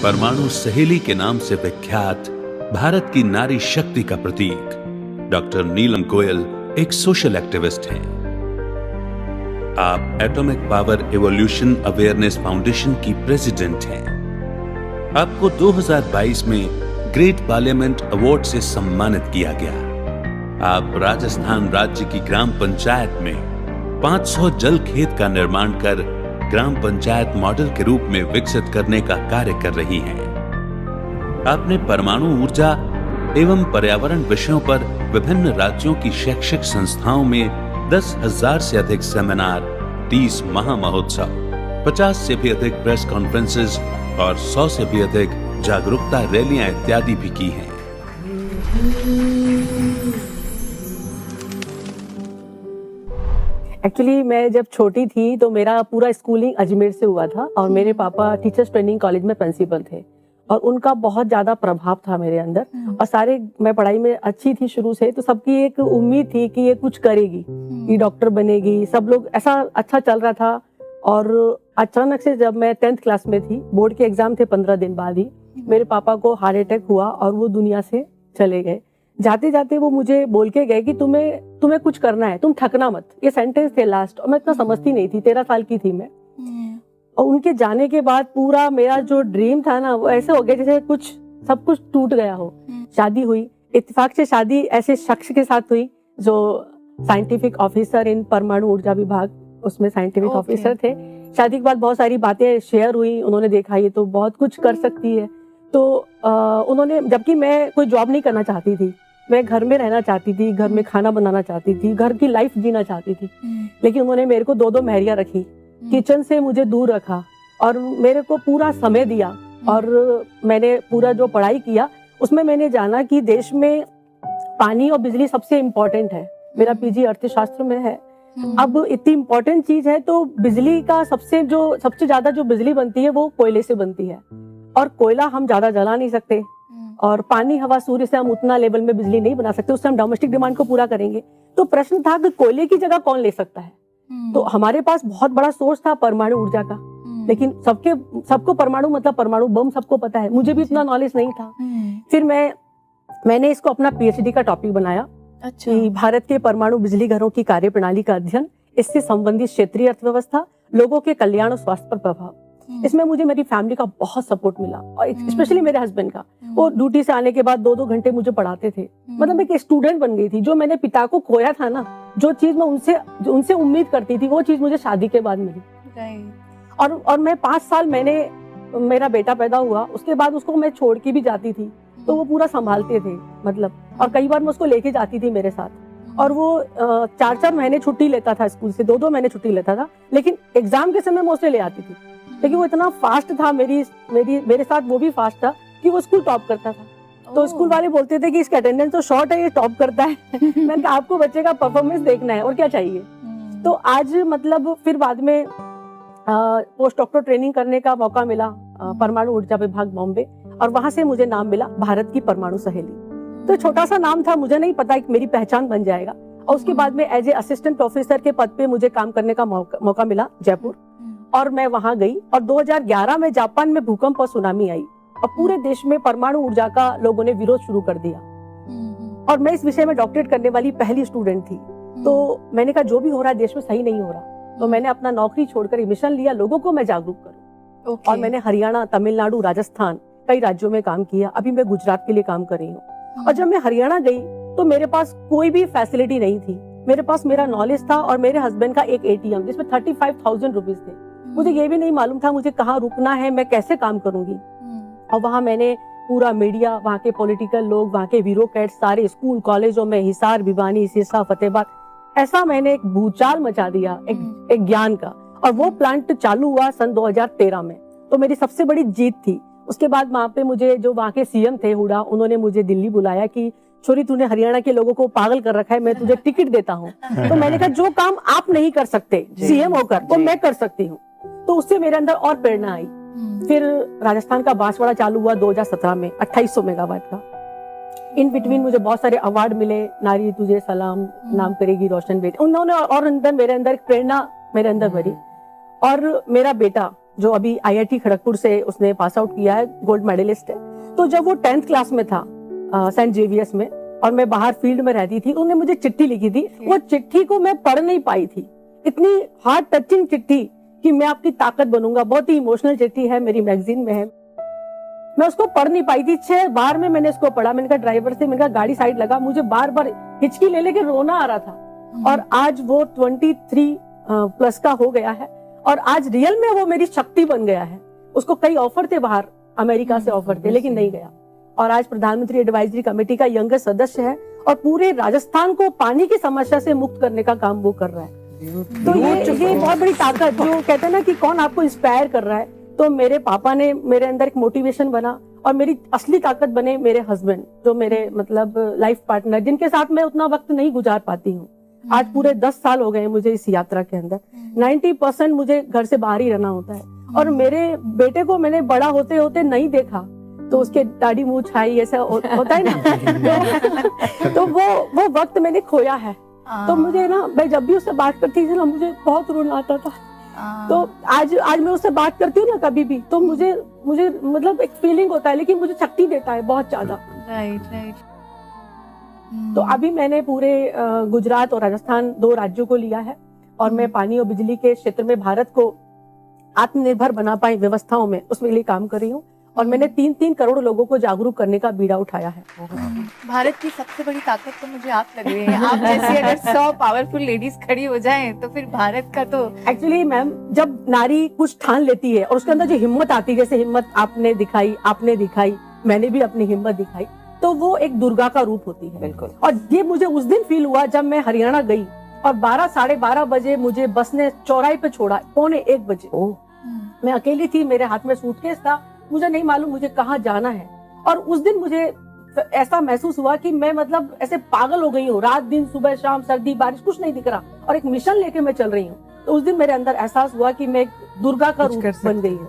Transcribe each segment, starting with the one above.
परमाणु सहेली के नाम से विख्यात भारत की नारी शक्ति का प्रतीक डॉक्टर नीलम गोयल एक सोशल एक्टिविस्ट हैं। आप atomic power evolution awareness foundation की प्रेसिडेंट हैं। आपको 2022 में ग्रेट पार्लियामेंट अवार्ड से सम्मानित किया गया। आप राजस्थान राज्य की ग्राम पंचायत में 500 जल खेत का निर्माण कर ग्राम पंचायत मॉडल के रूप में विकसित करने का कार्य कर रही हैं। आपने परमाणु ऊर्जा एवं पर्यावरण विषयों पर विभिन्न राज्यों की शैक्षिक संस्थाओं में 10,000 से अधिक सेमिनार, 30 महामहोत्सव, 50 से भी अधिक प्रेस कॉन्फ्रेंसेस और 100 से भी अधिक जागरूकता रैलियां इत्यादि भी की हैं। एक्चुअली मैं जब छोटी थी तो मेरा पूरा स्कूलिंग अजमेर से हुआ था और मेरे पापा टीचर्स ट्रेनिंग कॉलेज में प्रिंसिपल थे और उनका बहुत ज्यादा प्रभाव था मेरे अंदर। और सारे मैं पढ़ाई में अच्छी थी शुरू से, तो सबकी एक उम्मीद थी कि ये कुछ करेगी, ये डॉक्टर बनेगी, सब लोग ऐसा अच्छा चल रहा था। और अचानक से जब मैं 10th क्लास में थी, बोर्ड के एग्जाम थे 15 दिन बाद ही, मेरे पापा को हार्ट अटैक हुआ और वो दुनिया से चले गए। जाते जाते वो मुझे बोल के गए कि तुम्हें कुछ करना है, तुम थकना मत। ये सेंटेंस थे लास्ट, और मैं इतना समझती नहीं थी, 13 साल की थी मैं। और उनके जाने के बाद पूरा मेरा जो ड्रीम था ना, वो ऐसे हो गया जैसे सब कुछ टूट गया हो। शादी हुई, इत्तेफाक से शादी ऐसे शख्स के साथ हुई जो साइंटिफिक ऑफिसर इन परमाणु ऊर्जा विभाग, उसमें साइंटिफिक ऑफिसर थे। शादी के बाद बहुत सारी बातें शेयर हुई, उन्होंने देखा ये तो बहुत कुछ कर सकती है। तो उन्होंने, जबकि मैं कोई जॉब नहीं करना चाहती थी, मैं घर में रहना चाहती थी, घर में खाना बनाना चाहती थी, घर की लाइफ जीना चाहती थी, लेकिन उन्होंने मेरे को 2-2 मेहरियां रखी, किचन से मुझे दूर रखा और मेरे को पूरा समय दिया। और मैंने पूरा जो पढ़ाई किया उसमें मैंने जाना कि देश में पानी और बिजली सबसे इम्पोर्टेंट है। मेरा पीजी अर्थशास्त्र में है। अब इतनी इम्पोर्टेंट चीज है तो बिजली का सबसे ज्यादा जो बिजली बनती है वो कोयले से बनती है, और कोयला हम ज्यादा जला नहीं सकते, और पानी हवा सूर्य से हम उतना लेवल में बिजली नहीं बना सकते, उससे हम डोमेस्टिक डिमांड को पूरा करेंगे। तो प्रश्न था कि कोयले की जगह कौन ले सकता है। तो हमारे पास बहुत बड़ा सोर्स था परमाणु ऊर्जा का, लेकिन सबको परमाणु मतलब परमाणु बम सबको पता है, मुझे भी इतना नॉलेज नहीं था। फिर मैंने इसको अपना पीएचडी का टॉपिक बनाया। अच्छा। कि भारत के परमाणु बिजली घरों की कार्यप्रणाली का अध्ययन, इससे संबंधित क्षेत्रीय अर्थव्यवस्था, लोगों के कल्याण और स्वास्थ्य पर प्रभाव। इसमें मुझे मेरी फैमिली का बहुत सपोर्ट मिला, और स्पेशली मेरे हस्बैंड का। वो ड्यूटी से आने के बाद 2-2 घंटे मुझे पढ़ाते थे। मतलब एक स्टूडेंट बन गई थी। जो मैंने पिता को खोया था ना, जो चीज मैं उनसे उम्मीद करती थी, वो चीज मुझे शादी के बाद मिली। और मैं 5 साल मेरा बेटा पैदा हुआ, उसके बाद उसको मैं छोड़ के भी जाती थी तो वो पूरा संभालते थे, मतलब। और कई बार मैं उसको लेके जाती थी मेरे साथ, और वो 4-4 महीने छुट्टी लेता था स्कूल से, 2-2 महीने छुट्टी लेता था, लेकिन एग्जाम के समय मैं उसे ले आती थी। लेकिन वो इतना फास्ट था मेरे साथ, वो भी फास्ट था कि वो स्कूल टॉप करता था। तो स्कूल वाले बोलते थे कि इसका अटेंडेंस तो शॉर्ट है, ये टॉप करता है। मैंने कहा आपको बच्चे का परफॉर्मेंस देखना है और क्या चाहिए। तो आज मतलब फिर बाद में पोस्ट डॉक्टर ट्रेनिंग करने का मौका मिला परमाणु ऊर्जा विभाग बॉम्बे, और वहां से मुझे नाम मिला भारत की परमाणु सहेली। तो छोटा सा नाम था, मुझे नहीं पता कि मेरी पहचान बन जाएगा। और उसके बाद में एज ए असिस्टेंट प्रोफेसर के पद पे मुझे काम करने का मौका मिला जयपुर, और मैं वहां गई। और 2011 में जापान में भूकंप और सुनामी आई और पूरे देश में परमाणु ऊर्जा का लोगों ने विरोध शुरू कर दिया, और मैं इस विषय में डॉक्टरेट करने वाली पहली स्टूडेंट थी। तो मैंने कहा जो भी हो रहा है देश में सही नहीं हो रहा, तो मैंने अपना नौकरी छोड़कर मिशन लिया, लोगों को मैं जागरूक करूं। और मैंने हरियाणा, तमिलनाडु, राजस्थान, कई राज्यों में काम किया। अभी मैं गुजरात के लिए काम कर रही हूँ। और जब मैं हरियाणा गई तो मेरे पास कोई भी फैसिलिटी नहीं थी, मेरे पास मेरा नॉलेज था और मेरे हस्बैंड का एक ATM जिसमें 35,000 रुपीज थे। मुझे ये भी नहीं मालूम था मुझे कहाँ रुकना है, मैं कैसे काम करूंगी। और वहां मैंने पूरा मीडिया, वहाँ के पॉलिटिकल लोग, वहाँ के ब्यूरोक्रेट्स, सारे स्कूल कॉलेजों में हिसार, भिवानी, सिरसा, फतेहाबाद, ऐसा मैंने एक भूचाल मचा दिया एक ज्ञान का। और वो प्लांट चालू हुआ सन 2013 में, तो मेरी सबसे बड़ी जीत थी। उसके बाद वहाँ पे मुझे जो वहाँ के CM थे हुडा, उन्होंने मुझे दिल्ली बुलाया कि छोरी तूने हरियाणा के लोगों को पागल कर रखा है, मैं तुझे टिकट देता हूँ। तो मैंने कहा जो काम आप नहीं कर सकते CM होकर, वो मैं कर सकती हूँ। तो उससे मेरे अंदर और प्रेरणा आई। फिर राजस्थान का बांसवाड़ा चालू हुआ 2017 में 2800 मेगावाट का। इन बिटवीन मुझे बहुत सारे अवार्ड मिले, नारी तुझे सलाम, नाम करेगी रोशन बेटी, उन्होंने और अंदर मेरे अंदर प्रेरणा मेरे अंदर भरी। और मेरा बेटा जो अभी IIT खड़गपुर से उसने पास आउट किया है, गोल्ड मेडलिस्ट है। तो जब वो 10th क्लास में था सेंट जेवियर्स में, और मैं बाहर फील्ड में रहती थी, तो उन्होंने मुझे चिट्ठी लिखी थी। वो चिट्ठी को मैं पढ़ नहीं पाई थी, इतनी हार्ट टचिंग चिट्ठी कि मैं आपकी ताकत बनूंगा, बहुत ही इमोशनल चिट्ठी है, मेरी मैगजीन में है। मैं उसको पढ़ नहीं पाई थी, 6 बार में मैंने उसको पढ़ा। मैंने कहा ड्राइवर से, मैंने कहा गाड़ी साइड लगा, मुझे बार बार हिचकी ले लेके रोना आ रहा था। और आज वो 23 प्लस का हो गया है, और आज रियल में वो मेरी शक्ति बन गया है। उसको कई ऑफर थे बाहर, अमेरिका से ऑफर थे, लेकिन नहीं गया। और आज प्रधानमंत्री एडवाइजरी कमेटी का यंगेस्ट सदस्य है, और पूरे राजस्थान को पानी की समस्या से मुक्त करने का काम वो कर रहा है। तो ये बहुत बड़ी ताकत, जो कहते हैं ना कि कौन आपको इंस्पायर कर रहा है, तो मेरे पापा ने मेरे अंदर एक मोटिवेशन बना, और मेरी असली ताकत बने मेरे हस्बैंड, जो मेरे मतलब लाइफ पार्टनर, जिनके साथ मैं उतना वक्त नहीं गुजार पाती हूँ। आज पूरे 10 साल हो गए मुझे इस यात्रा के अंदर। 90% मुझे घर से बाहर ही रहना होता है। और मेरे बेटे को मैंने बड़ा होते होते नहीं देखा, तो उसके दाढ़ी मूंछ छाई ऐसा होता है ना तो वो वक्त मैंने खोया है। तो मुझे ना, मैं जब भी उससे बात करती थी ना, मुझे बहुत रोना आता था। तो आज मैं उससे बात करती हूँ ना कभी भी, तो मुझे मतलब एक फीलिंग होता है, लेकिन मुझे शक्ति देता है बहुत ज्यादा। राइट। तो अभी मैंने पूरे गुजरात और राजस्थान 2 राज्यों को लिया है, और मैं पानी और बिजली के क्षेत्र में भारत को आत्मनिर्भर बना पाए व्यवस्थाओं में, उसमें लिए काम कर रही हूँ। और मैंने 3 करोड़ लोगों को जागरूक करने का बीड़ा उठाया है। भारत की सबसे बड़ी ताकत तो मुझे आप लग रही है। आप जैसी अगर 100 पावरफुल लेडीज खड़ी हो जाएं, तो फिर भारत का तो एक्चुअली मैम, जब नारी कुछ ठान लेती है और उसके अंदर जो हिम्मत आती है, जैसे हिम्मत आपने दिखाई, मैंने भी अपनी हिम्मत दिखाई, तो वो एक दुर्गा का रूप होती है। बिल्कुल। और ये मुझे उस दिन फील हुआ जब मैं हरियाणा गई, और 12 साढ़े 12 बजे मुझे बस ने चौराहे पे छोड़ा, 12:45 बजे। मैं अकेली थी, मेरे हाथ में सूटकेस था, मुझे नहीं मालूम मुझे कहाँ जाना है। और उस दिन मुझे ऐसा महसूस हुआ कि मैं मतलब ऐसे पागल हो गई हूँ, रात दिन सुबह शाम सर्दी बारिश कुछ नहीं दिख रहा, और एक मिशन लेके मैं चल रही हूँ। तो उस दिन मेरे अंदर एहसास हुआ कि मैं एक दुर्गा का रूप बन गई हूँ।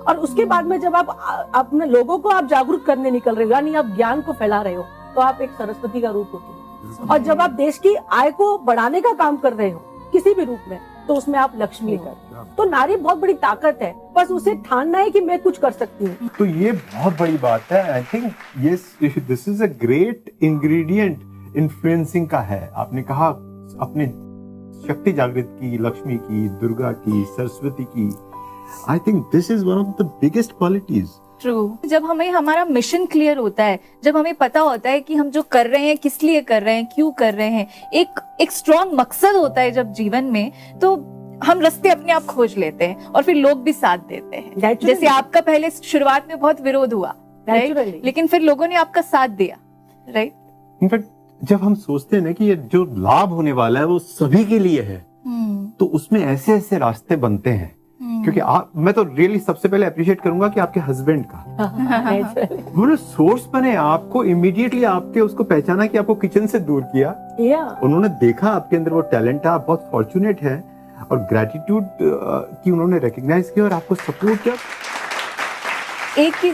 और उसके बाद में जब आप अपने लोगों को आप जागरूक करने निकल रहे हो, यानी आप ज्ञान को फैला रहे हो, तो आप एक सरस्वती का रूप होती है। और जब आप देश की आय को बढ़ाने का काम कर रहे हो किसी भी रूप में, तो उसमें आप लक्ष्मी हो। तो नारी बहुत बड़ी ताकत है, बस उसे ठानना है कि मैं कुछ कर सकती हूँ। तो ये बहुत बड़ी बात है। I think this is a great ingredient influencing का है। आपने कहा अपने शक्ति जागृत की, लक्ष्मी की, दुर्गा की, सरस्वती की। I think this is one of the biggest qualities. True. जब हमें हमारा मिशन क्लियर होता है, जब हमें पता होता है कि हम जो कर रहे हैं किस लिए कर रहे हैं, क्यों कर रहे हैं, एक स्ट्रॉन्ग मकसद होता है जब जीवन में, तो हम रास्ते अपने आप खोज लेते हैं, और फिर लोग भी साथ देते हैं। जैसे आपका पहले शुरुआत में बहुत विरोध हुआ, राइट, लेकिन फिर लोगों ने आपका साथ दिया, राइट। इनफैक्ट जब हम सोचते हैं ना कि ये जो लाभ होने वाला है वो सभी के लिए है, तो उसमें ऐसे ऐसे रास्ते बनते हैं। क्योंकि मैं तो रियली सबसे पहले अप्रिशिएट करूंगा कि आपके हस्बैंड का वो सोर्स बने, आपको इमीडिएटली आपके उसको पहचाना कि आपको किचन से दूर किया। उन्होंने देखा आपके अंदर वो टैलेंट है, आप बहुत फॉर्चुनेट है, और ग्रेटिट्यूड की उन्होंने रिकॉग्नाइज किया और आपको सपोर्ट किया। एक